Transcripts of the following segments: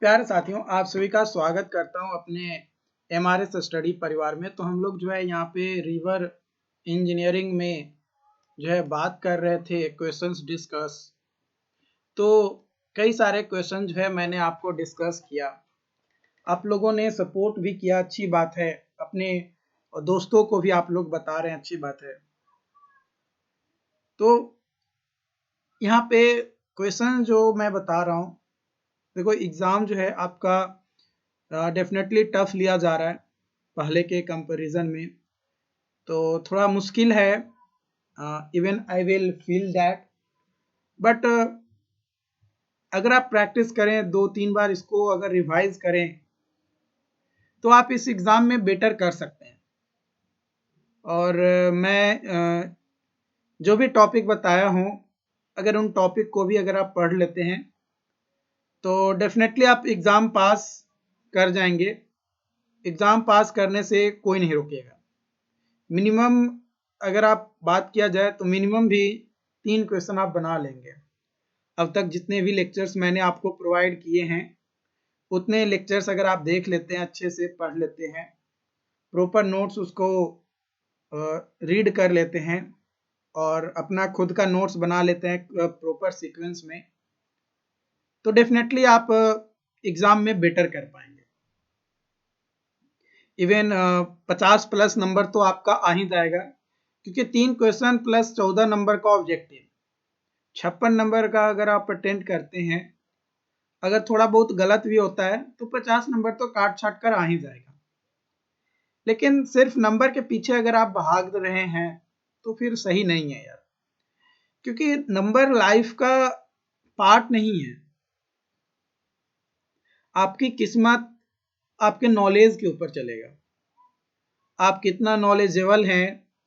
प्यारे साथियों, आप सभी का स्वागत करता हूं अपने एमआरएस स्टडी परिवार में। तो हम लोग जो है यहाँ पे रिवर इंजीनियरिंग में जो है बात कर रहे थे, क्वेश्चंस डिस्कस। तो कई सारे क्वेश्चन जो है मैंने आपको डिस्कस किया, आप लोगों ने सपोर्ट भी किया, अच्छी बात है। अपने दोस्तों को भी आप लोग बता रहे हैं, अच्छी बात है। तो यहाँ पे क्वेश्चन जो मैं बता रहा हूँ, देखो एग्जाम जो है आपका डेफिनेटली टफ लिया जा रहा है पहले के कंपैरिजन में, तो थोड़ा मुश्किल है। Even I will feel that, but अगर आप प्रैक्टिस करें, 2-3 बार इसको अगर रिवाइज करें, तो आप इस एग्ज़ाम में बेटर कर सकते हैं। और मैं जो भी टॉपिक बताया हूँ, अगर उन टॉपिक को भी अगर आप पढ़ लेते हैं तो डेफिनेटली आप एग्ज़ाम पास कर जाएंगे। एग्ज़ाम पास करने से कोई नहीं रोकेगा। मिनिमम अगर आप बात किया जाए तो मिनिमम भी 3 क्वेश्चन आप बना लेंगे। अब तक जितने भी लेक्चर्स मैंने आपको प्रोवाइड किए हैं, उतने लेक्चर्स अगर आप देख लेते हैं, अच्छे से पढ़ लेते हैं, प्रॉपर नोट्स उसको रीड कर लेते हैं और अपना खुद का नोट्स बना लेते हैं प्रॉपर सीक्वेंस में, तो डेफिनेटली आप एग्ज़ाम में बेटर कर पाएंगे। इवन 50 प्लस नंबर तो आपका आ ही जाएगा, क्योंकि 3 क्वेश्चन प्लस 14 नंबर का ऑब्जेक्टिव, 56 नंबर का अगर आप अटेंड करते हैं, अगर थोड़ा बहुत गलत भी होता है तो 50 नंबर तो काट छाट कर आ ही जाएगा। लेकिन सिर्फ नंबर के पीछे अगर आप भाग रहे हैं तो फिर सही नहीं है यार, क्योंकि नंबर लाइफ का पार्ट नहीं है। आपकी किस्मत आपके नॉलेज के ऊपर चलेगा, आप कितना नॉलेजेबल हैं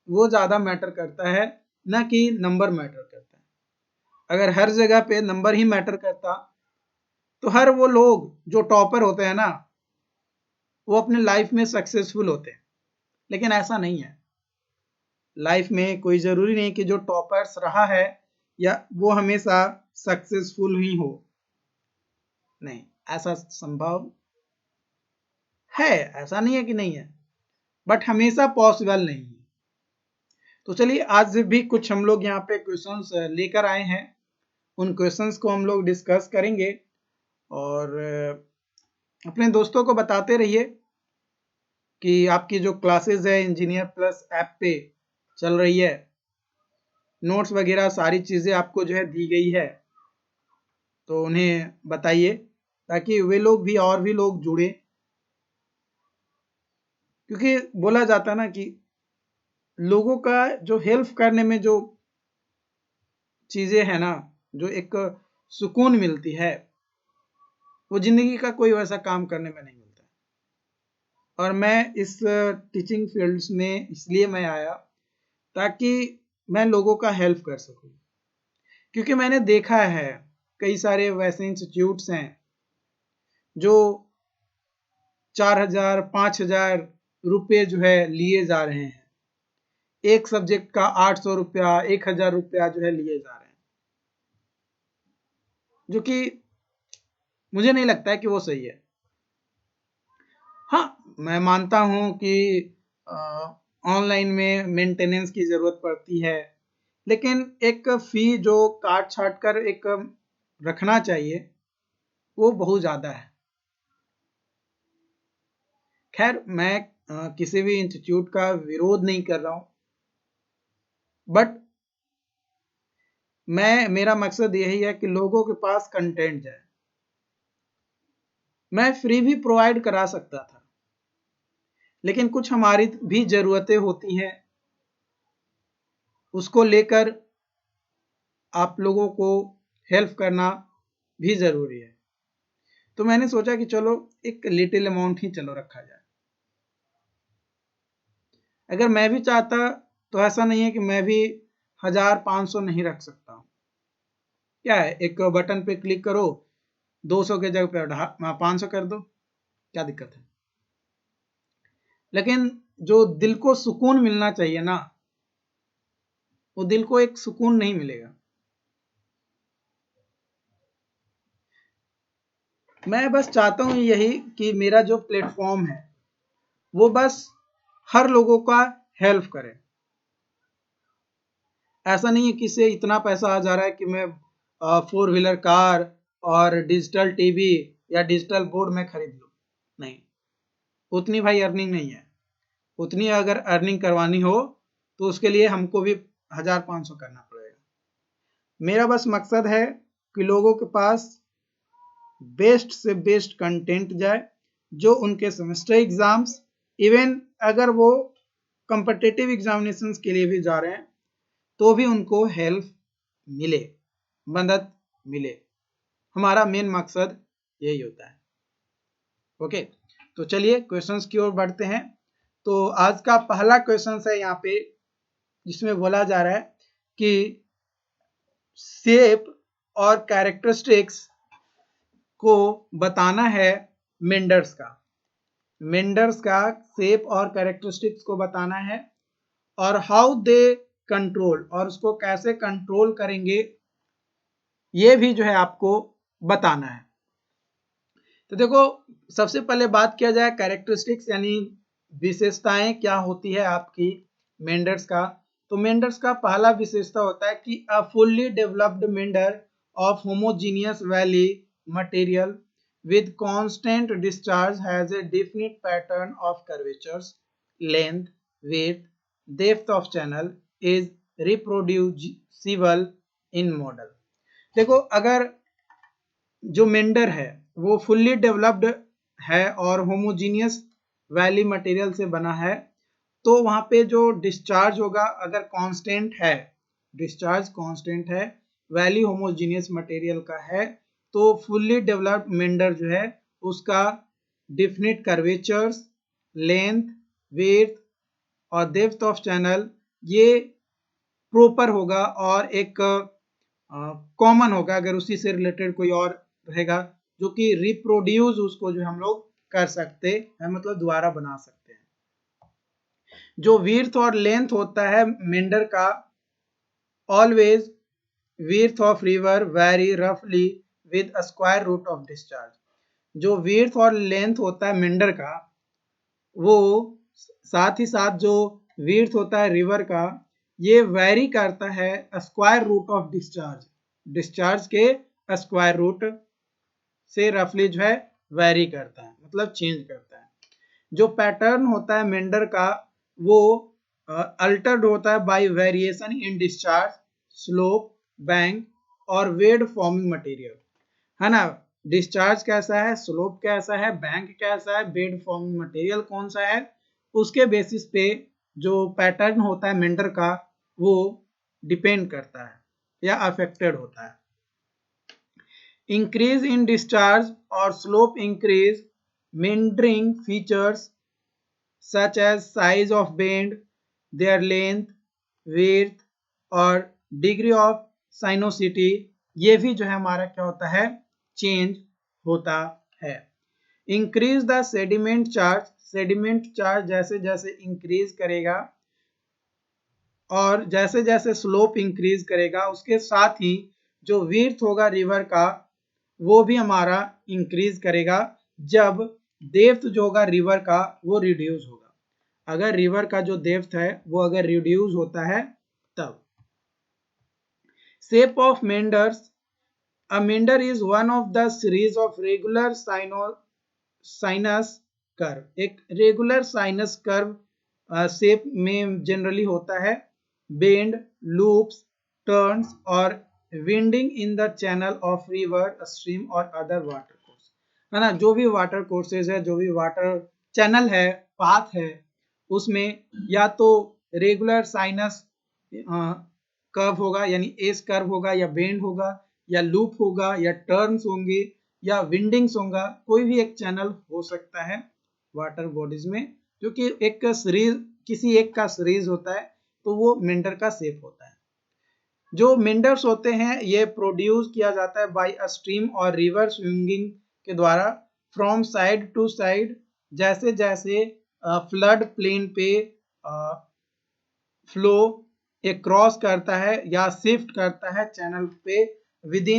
वो ज़्यादा मैटर करता है, ना कि नंबर मैटर करता है। अगर हर जगह पे नंबर ही मैटर करता तो हर वो लोग जो टॉपर होते हैं ना, वो अपने लाइफ में सक्सेसफुल होते हैं। लेकिन ऐसा नहीं है। लाइफ में कोई ज़रूरी नहीं कि जो टॉपर्स रहा है या वो हमेशा सक्सेसफुल ही हो। नहीं, ऐसा संभव है, ऐसा नहीं है कि नहीं है, बट हमेशा पॉसिबल नहीं है। तो चलिए, आज भी कुछ हम लोग यहाँ पे क्वेश्चंस लेकर आए हैं, उन क्वेश्चंस को हम लोग डिस्कस करेंगे और अपने दोस्तों को बताते रहिए कि आपकी जो क्लासेस है इंजीनियर प्लस ऐप पे चल रही है, नोट्स वगैरह सारी चीज़ें आपको जो है दी गई है, तो उन्हें बताइए ताकि वे लोग भी और भी लोग जुड़े। क्योंकि बोला जाता है ना कि लोगों का जो हेल्प करने में जो चीज़ें हैं ना, जो एक सुकून मिलती है, वो जिंदगी का कोई वैसा काम करने में नहीं मिलता। और मैं इस टीचिंग फील्ड्स में इसलिए मैं आया ताकि मैं लोगों का हेल्प कर सकूं, क्योंकि मैंने देखा है कई सारे वैसे इंस्टीट्यूट्स हैं जो 4,000 5,000 रुपये जो है लिए जा रहे हैं, एक सब्जेक्ट का 800 रुपया 1,000 रुपया जो है लिए जा रहे हैं, जो कि मुझे नहीं लगता है कि वो सही है। हाँ, मैं मानता हूँ कि ऑनलाइन में मेंटेनेंस की ज़रूरत पड़ती है, लेकिन एक फ़ी जो काट छाट कर एक रखना चाहिए, वो बहुत ज़्यादा है। खैर, मैं किसी भी इंस्टीट्यूट का विरोध नहीं कर रहा हूँ, बट मेरा मकसद यही है कि लोगों के पास कंटेंट जाए। मैं फ्री भी प्रोवाइड करा सकता था, लेकिन कुछ हमारी भी ज़रूरतें होती हैं, उसको लेकर आप लोगों को हेल्प करना भी ज़रूरी है। तो मैंने सोचा कि चलो एक लिटिल अमाउंट ही चलो रखा जाए। अगर मैं भी चाहता तो ऐसा नहीं है कि मैं भी 1,000-500 नहीं रख सकता हूँ। क्या है, एक बटन पे क्लिक करो, 200 के जगह पे 500 कर दो, क्या दिक्कत है। लेकिन जो दिल को सुकून मिलना चाहिए ना, वो दिल को एक सुकून नहीं मिलेगा। मैं बस चाहता हूँ यही कि मेरा जो प्लेटफॉर्म है वो बस हर लोगों का हेल्प करे। ऐसा नहीं है कि इससे इतना पैसा आ जा रहा है कि मैं 4 व्हीलर कार और डिजिटल टीवी या डिजिटल बोर्ड में खरीद लूँ। नहीं, उतनी भाई अर्निंग नहीं है। उतनी अगर अर्निंग करवानी हो तो उसके लिए हमको भी 1500 करना पड़ेगा। मेरा बस मकसद है कि लोगों के पास बेस्ट से बेस्ट कंटेंट जाए, जो उनके सेमेस्टर एग्जाम्स, इवन अगर वो कॉम्पिटिटिव एग्जामिनेशंस के लिए भी जा रहे हैं तो भी उनको हेल्प मिले, मदद मिले। हमारा मेन मकसद यही होता है। ओके, तो चलिए क्वेश्चंस की ओर बढ़ते हैं। तो आज का पहला क्वेश्चन है यहाँ पे, जिसमें बोला जा रहा है कि शेप और कैरेक्टरिस्टिक्स को बताना है मेंडर्स का। मेंडर्स का शेप और कैरेक्टरिस्टिक्स को बताना है, और हाउ दे कंट्रोल, और उसको कैसे कंट्रोल करेंगे ये भी जो है आपको बताना है। तो देखो, सबसे पहले बात किया जाए कैरेक्टरिस्टिक्स यानी विशेषताएं क्या होती है आपकी मेंडर्स का। तो मेंडर्स का पहला विशेषता होता है कि a fully developed meander of homogeneous valley material with constant discharge has a definite pattern of curvatures, length, width, depth of channel is reproducible in model। देखो, अगर जो मेंडर है वो फुल्ली डेवलप्ड है और होमोजीनियस वैली मटेरियल से बना है, तो वहां पे जो डिस्चार्ज होगा अगर कांस्टेंट है, डिस्चार्ज कांस्टेंट है, वैली होमोजीनियस मटेरियल का है, तो फुल्ली डेवलप्ड मेंडर जो है उसका डिफिनिट कर्वेचर्स, लेंथ, विड्थ और डेप्थ ऑफ चैनल ये प्रॉपर होगा और एक कॉमन होगा। अगर उसी से रिलेटेड कोई और रहेगा जो कि रिप्रोड्यूस उसको जो हम लोग कर सकते हैं, मतलब दोबारा बना सकते हैं। जो विड्थ और लेंथ होता है मेंडर का, always width of river very रफली with a square root of discharge. जो विड्थ और लेंथ होता है मेंडर का, वो साथ ही साथ जो विड्थ होता है रिवर का, ये वेरी करता है square root of discharge, discharge के स्क्वायर रूट से रफली जो है वेरी करता है, मतलब चेंज करता है। जो पैटर्न होता है मेंडर का वो अल्टर्ड होता है bye variation in discharge, slope, bank और वेड फॉर्मिंग मटेरियल, है ना। डिस्चार्ज कैसा है, स्लोप कैसा है, बैंक कैसा है, बेड फॉर्मिंग मटेरियल कौन सा है, उसके बेसिस पे जो पैटर्न होता है मेंडर का वो डिपेंड करता है या अफेक्टेड होता है। इंक्रीज इन डिस्चार्ज और slope increase meandering features such as size of bend, their length, width और degree of sinuosity, ये भी जो है हमारा क्या होता है, चेंज होता है। Increase the sediment charge, sediment charge जैसे जैसे इंक्रीज करेगा और जैसे जैसे स्लोप इंक्रीज करेगा, उसके साथ ही जो विड्थ होगा रिवर का वो भी हमारा इंक्रीज करेगा, जब डेप्थ जो होगा रिवर का वो रिड्यूस होगा। अगर रिवर का जो डेप्थ है वो अगर रिड्यूस होता है तब। Shape of meanders, a meander is one of the series of regular sinus curve. एक रेगुलर साइनस कर्व शेप में जनरली होता है, बेंड, लूप्स, टर्न्स और winding in the channel of river, stream और अदर वाटर कोर्स, है ना। जो भी वाटर कोर्सेज है, जो भी वाटर चैनल है, पाथ है, उसमें या तो रेगुलर साइनस कर्व होगा यानी एस कर्व होगा, या बेंड होगा, या लूप होगा, या टर्न्स होंगे, या विंडिंग्स होगा। कोई भी एक चैनल हो सकता है वाटर बॉडीज में, जो कि एक सीरीज, किसी एक का सीरीज होता है, तो वो मेंडर का शेप होता है। जो मेंडर्स होते हैं ये प्रोड्यूस किया जाता है बाय अ स्ट्रीम और रिवर स्विंगिंग के द्वारा फ्रॉम साइड टू साइड, जैसे जैसे फ्लड प्लेन पे फ्लो एक क्रॉस करता है या शिफ्ट करता है चैनल पे विद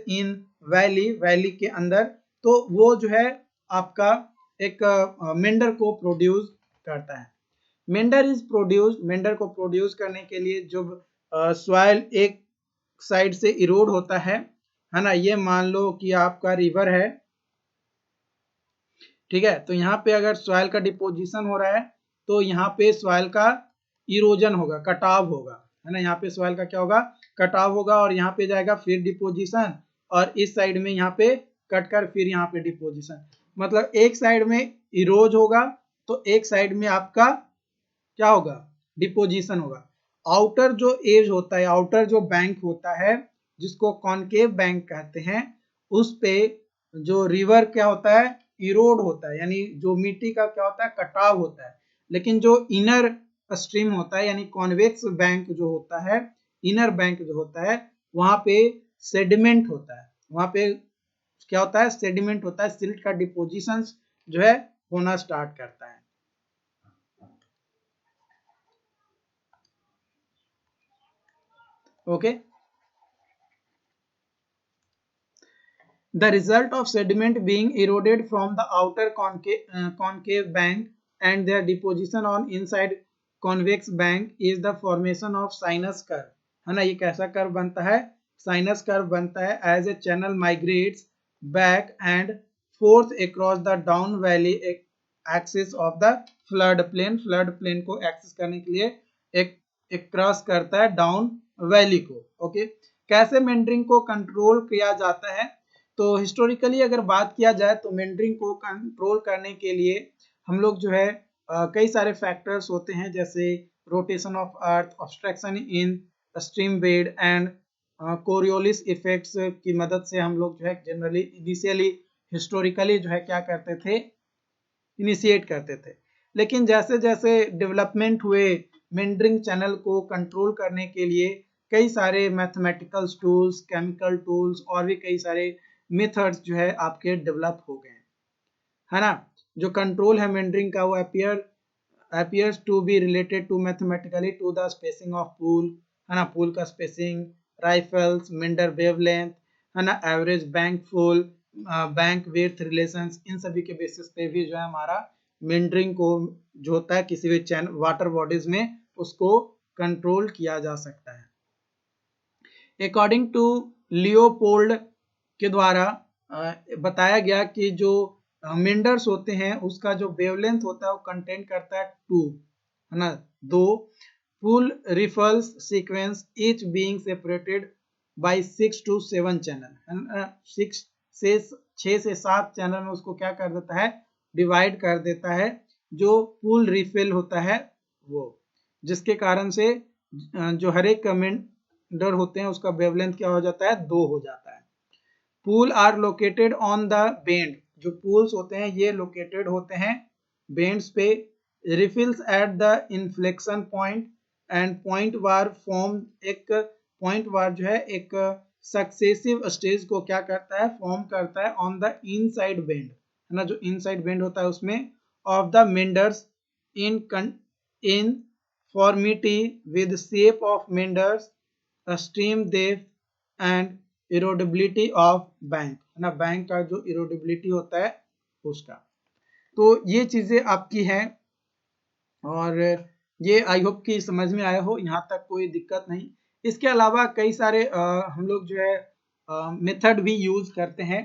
इन वैली, वैली के अंदर, तो वो जो है आपका एक मेंढर को प्रोड्यूस करता है। मेंढर को प्रोड्यूस करने के लिए जब सॉइल एक साइड से इरोड होता है ना, ये मान लो कि आपका रिवर है, ठीक है, तो यहाँ पे अगर सॉइल का डिपोजिशन हो रहा है तो यहाँ पे सॉइल का इरोजन होगा, कटाव होगा, है ना, यहाँ पे सॉइल का क्या होगा, कटाव होगा, और यहाँ पे जाएगा फिर डिपोजिशन, और इस साइड में यहाँ पे कट कर फिर यहाँ पे डिपोजिशन, मतलब एक साइड में इरोज होगा तो एक साइड में आपका क्या होगा, डिपोजिशन होगा। आउटर जो एज होता है, आउटर जो बैंक होता है जिसको कॉनकेव बैंक कहते हैं, उस पे जो रिवर क्या होता है, इरोड होता है, यानी जो मिट्टी का क्या होता है, कटाव होता है। लेकिन जो इनर स्ट्रीम होता है यानी कॉन्वेक्स बैंक जो होता है, इनर बैंक जो होता है, वहां पे सेडिमेंट होता है, वहां पे क्या होता है, सेडिमेंट होता है, सिल्ट का डिपोजिशन जो है होना स्टार्ट करता है। Okay, the result of sediment being eroded from the outer concave bank and their deposition on inside convex bank is the formation of sinus curve, है ना, ये कैसा कर्व बनता है, साइनस कर्व बनता है, as a channel migrates back and forth across the down valley axis of the flood plain को access करने के लिए एक क्रॉस करता है डाउन वैली को। ओके, कैसे मेंडरिंग को कंट्रोल किया जाता है, तो हिस्टोरिकली अगर बात किया जाए तो मेंडरिंग को कंट्रोल करने के लिए हम लोग जो है कई सारे फैक्टर्स होते हैं, जैसे rotation of earth, obstruction in stream bed and Coriolis effects की मदद से हम लोग जो है जनरली इनिशियली हिस्टोरिकली जो है क्या करते थे, इनिशिएट करते थे। लेकिन जैसे जैसे डेवलपमेंट हुए मेंडरिंग चैनल को कंट्रोल करने के लिए कई सारे मैथमेटिकल टूल्स, केमिकल टूल्स और भी कई सारे मेथड्स जो है आपके डेवलप हो गए, है ना। जो कंट्रोल है मेंडरिंग का वो appears to be related to mathematically to the spacing of pool, है ना, पूल का स्पेसिंग, राइफल्स, मेंडर वेवलेंथ, है ना, average bank full, bank width relations, इन सभी के बेसिस पे भी जो है हमारा मेंडरिंग को जो होता है किसी भी चैनल वाटर बॉडीज में उसको कंट्रोल किया जा सकता है। अकॉर्डिंग टू लियोपोल्ड के द्वारा बताया गया कि जो मेंडर्स होते हैं उसका जो वेवलेंथ होता है वो कंटेंट करता है 2, है ना, 2 full riffles sequence each being separated by 6 to 7 channel, 6 से 7 चैनल में उसको क्या कर देता है, डिवाइड कर देता है, जो पूल रिफिल होता है वो, जिसके कारण से जो हर एक मेंडर होते हैं उसका वेवलेंथ क्या हो जाता है, 2 हो जाता है। Pool are located on the bend, जो पूल्स होते हैं ये लोकेटेड होते हैं बेंड्स पे, riffles at the inflection point and point bar form, एक पॉइंट वार जो है एक सक्सेसिव स्टेज को क्या करता है, फॉर्म करता है ऑन द इनसाइड बेंड, है ना, जो इनसाइड बेंड होता है उसमें of the meanders in conformity with shape of meanders, stream depth and erodibility of bank, है ना, बैंक का जो इरोडेबिलिटी होता है उसका। तो ये चीजें आपकी हैं और ये आई होप कि समझ में आया हो, यहाँ तक कोई दिक्कत नहीं। इसके अलावा कई सारे हम लोग जो है मेथड भी यूज करते हैं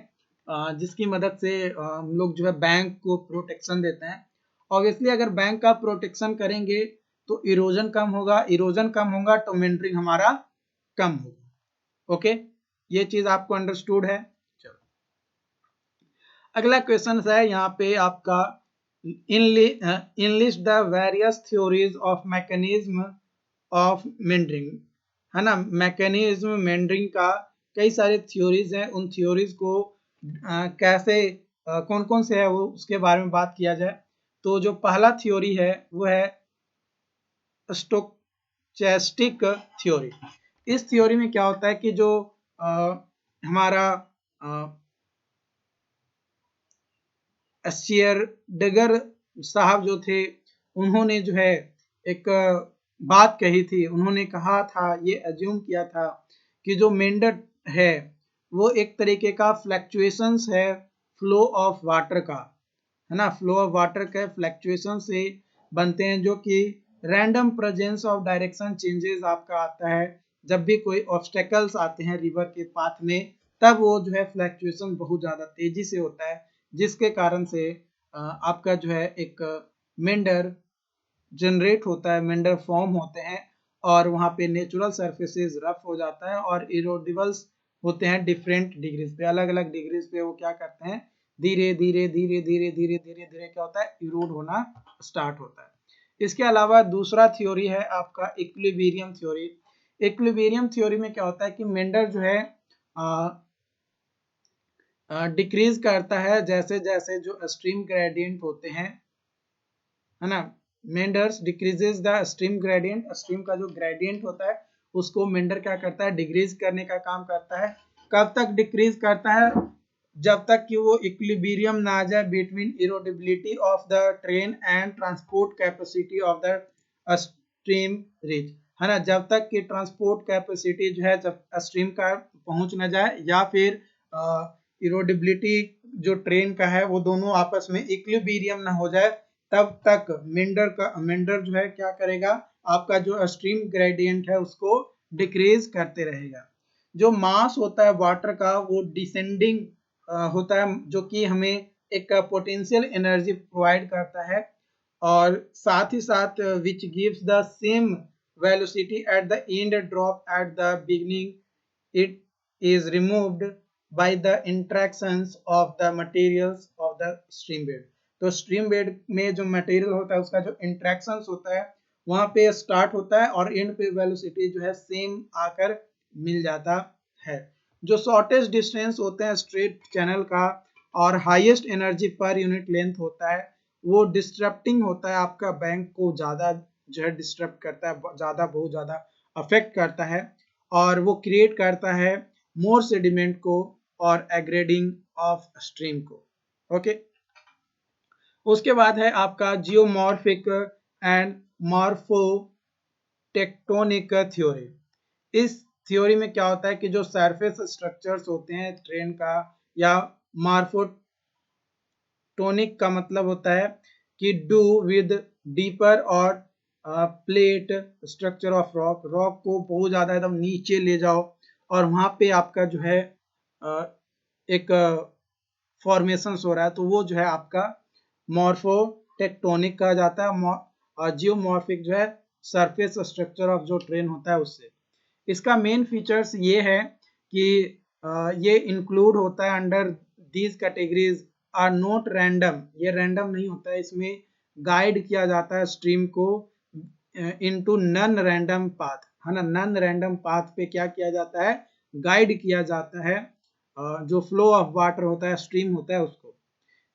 जिसकी मदद से हम लोग जो है बैंक को प्रोटेक्शन देते हैं। ऑब्वियसली अगर बैंक का प्रोटेक्शन करेंगे तो इरोजन कम होगा, इरोजन कम होगा तो मेंडरिंग हमारा कम होगा। ओके, ये चीज आपको अंडरस्टूड है। चलो अगला क्वेश्चन है यहाँ पे आपका, enlist the various theories of mechanism of meandering, है ना, मैकेनिज्म मेंडरिंग का कई सारे थ्योरीज हैं, उन थ्योरीज को कैसे कौन कौन से है वो उसके बारे में बात किया जाए। तो जो पहला थ्योरी है वो है स्टोचैस्टिक थ्योरी। इस थ्योरी में क्या होता है कि जो हमारा शेयरडेगर साहब जो थे उन्होंने जो है एक बात कही थी, उन्होंने कहा था, ये अज्यूम किया था कि जो मेंढर है वो एक तरीके का फ्लक्चुएशंस है फ्लो ऑफ वाटर का, है ना, फ्लो ऑफ वाटर के फ्लक्चुएशन से बनते हैं, जो कि random presence of direction changes आपका आता है। जब भी कोई ऑब्स्टेकल्स आते हैं रिवर के पाथ में, तब वो जो है फ्लक्चुएशन बहुत ज्यादा तेजी से होता है, जिसके कारण से आपका जो है एक मेंडर जनरेट होता है, मेंडर फॉर्म होते हैं, और वहां पे नेचुरल सरफेसेस रफ हो जाता है और इरोडेबल्स होते हैं डिफरेंट डिग्रीज पे, अलग अलग डिग्रीज पे वो क्या करते हैं, धीरे धीरे धीरे धीरे धीरे धीरे धीरे क्या होता है, इरोड होना स्टार्ट होता है। इसके अलावा दूसरा थ्योरी है आपका इक्विलिब्रियम थ्योरी। इक्विलिब्रियम थ्योरी में क्या होता है कि मेंडर जो है डिक्रीज करता है जैसे जैसे जो स्ट्रीम ग्रेडियंट होते हैं, है ना, meanders decreases the stream gradient, stream का जो ग्रेडियंट होता है उसको मेंडर क्या करता है, डिक्रीज करने का काम करता है। कब तक डिक्रीज करता है, जब तक कि वो इक्विलिब्रियम ना आ जाए between erodibility of the train and transport capacity of the stream ridge, है ना, जब तक कि ट्रांसपोर्ट कैपेसिटी जो है जब स्ट्रीम का पहुंच ना जाए, या फिर इरोडेबिलिटी जो ट्रेन का है वो दोनों आपस में इक्विलिब्रियम ना हो जाए, तब तक मेंडर जो है क्या करेगा, आपका जो स्ट्रीम ग्रेडियंट है उसको डिक्रीज करते रहेगा। जो मास होता है वाटर का वो डिसेंडिंग होता है, जो कि हमें एक पोटेंशियल एनर्जी प्रोवाइड करता है, और साथ ही साथ which gives the same velocity at the end drop at the beginning, it is removed by the interactions of the materials of the stream bed। तो स्ट्रीम बेड में जो मटेरियल होता है उसका जो इंट्रैक्शंस होता है वहां पे स्टार्ट होता है और एंड पे वेलोसिटी जो है सेम आकर मिल जाता है। जो शॉर्टेस्ट डिस्टेंस होते हैं स्ट्रेट चैनल का और highest energy per unit length होता है, वो डिस्टरप्टिंग होता है, आपका बैंक को ज्यादा जो है डिस्टर्ब करता है, ज्यादा बहुत ज्यादा अफेक्ट करता है, और वो क्रिएट करता है मोर सेडिमेंट को और एग्रेडिंग ऑफ स्ट्रीम को। ओके, उसके बाद है आपका geomorphic and morpho tectonic theory. इस थ्योरी में क्या होता है कि जो सरफेस स्ट्रक्चर्स होते हैं ट्रेन का, या मॉर्फोटोनिक का मतलब होता है कि डू विद डीपर और plate structure of rock, rock को बहुत ज्यादा एकदम नीचे ले जाओ और वहां पे आपका जो है एक फॉर्मेशन हो रहा है, तो वो जो है आपका मॉर्फोटेक्टोनिक कहा जाता है, और जियोमॉर्फिक जो है सरफेस स्ट्रक्चर ऑफ जो ट्रेन होता है उससे। इसका मेन फीचर्स ये है कि ये इंक्लूड होता है under these categories are not random, ये रैंडम नहीं होता है, इसमें गाइड किया जाता है स्ट्रीम को इनटू नॉन रैंडम पाथ, है ना, नॉन रैंडम पाथ पे क्या किया जाता है, गाइड किया जाता है जो फ्लो ऑफ वाटर होता है, स्ट्रीम होता है उसको।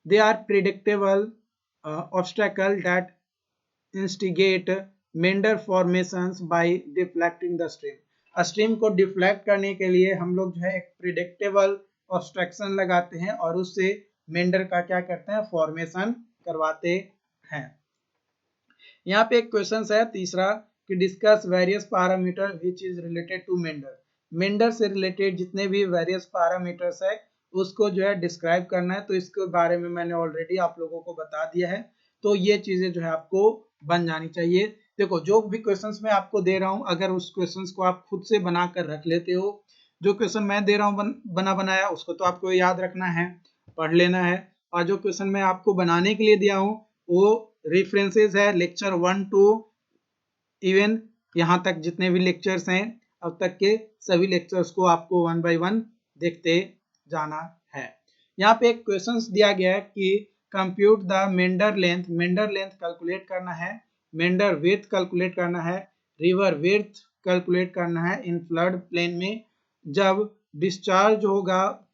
They are predictable obstacle that instigate meander formations by deflecting the stream. Stream को डिफ्लेक्ट करने के लिए हम लोग जो है एक प्रिडिक्टेबल ऑब्स्ट्रक्शन लगाते हैं और उससे मेंडर का क्या करते हैं, फॉर्मेशन करवाते हैं। यहाँ पे एक क्वेश्चन है तीसरा कि discuss various parameter which is related to meander. Meander से रिलेटेड जितने भी वेरियस पैरामीटर्स है उसको जो है डिस्क्राइब करना है, तो इसके बारे में मैंने ऑलरेडी आप लोगों को बता दिया है, तो ये चीजें जो है आपको बन जानी चाहिए। देखो जो भी क्वेश्चंस मैं आपको दे रहा हूं, अगर उस क्वेश्चंस को आप खुद से बना कर रख लेते हो, जो क्वेश्चन मैं दे रहा हूं बना बनाया उसको तो आपको याद रखना है, पढ़ लेना है, और जो क्वेश्चन मैं आपको बनाने के लिए दिया हूं वो रेफरेंसेस है लेक्चर 1 टू इवन यहाँ तक जितने भी लेक्चर्स हैं अब तक के सभी लेक्चर्स को आपको 1 बाय 1 देखते जाना है। यहाँ पे एक क्वेश्चन दिया गया है कि compute the meander length, meander length calculate करना है, मेंडर विड्थ कैलकुलेट करना है, रिवर विड्थ कैलकुलेट करना है इन फ्लड प्लेन में, जब डिस्चार्ज होगा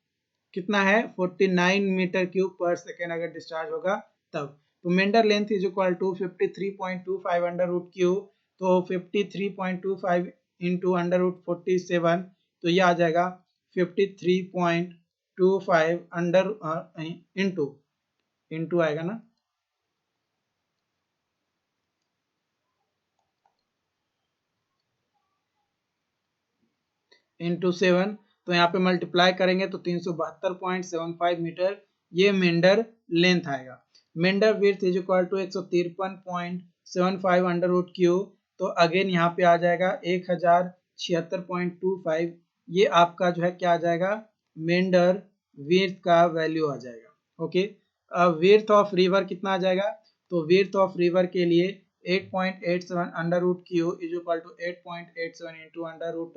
कितना है 49 मीटर क्यूब पर सेकेंड अगर डिस्चार्ज होगा तब। तो meander length is equal to 53.25 under root Q, तो 53.25 इंटू अंडर रूट 47, तो ये आ जाएगा 53.25 अंडर इंटू आएगा ना इंटू 7, तो यहाँ पे मल्टीप्लाई करेंगे तो 372.75 मीटर ये मेंडर लेंथ आएगा। Meander width is equal to 153.75 under root Q, तो अगेन यहाँ पे आ जाएगा 1076.25, ये आपका जो है क्या आ जाएगा, मेंडर विड्थ का वैल्यू आ जाएगा। ओके, विड्थ ऑफ रिवर कितना आ जाएगा, तो विड्थ ऑफ रिवर के लिए 8.87 under root q is equal to 8.87 into under root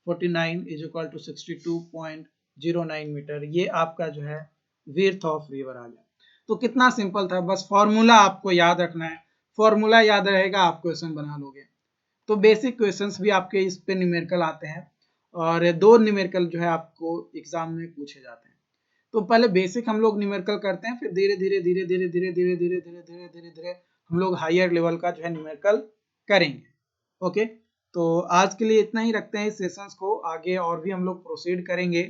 49 is equal to 62.09 metre, ये आपका जो है विड्थ ऑफ रिवर आ गया। तो कितना सिंपल था, बस फॉर्मूला आपको याद रखना है, फॉर्मूला याद रहेगा आप क्वेश्चन बना लोगे। तो बेसिक क्वेश्चंस भी आपके इस पे न्यूमेरिकल आते हैं और 2 न्यूमेरिकल जो है आपको एग्जाम में पूछे जाते हैं। तो पहले बेसिक हम लोग न्यूमेरिकल करते हैं, फिर धीरे धीरे धीरे धीरे धीरे धीरे धीरे धीरे धीरे धीरे धीरे हम लोग हायर लेवल का जो है न्यूमेरिकल करेंगे। ओके, तो आज के लिए इतना ही रखते हैं इस सेशंस को, आगे और भी हम लोग प्रोसीड करेंगे।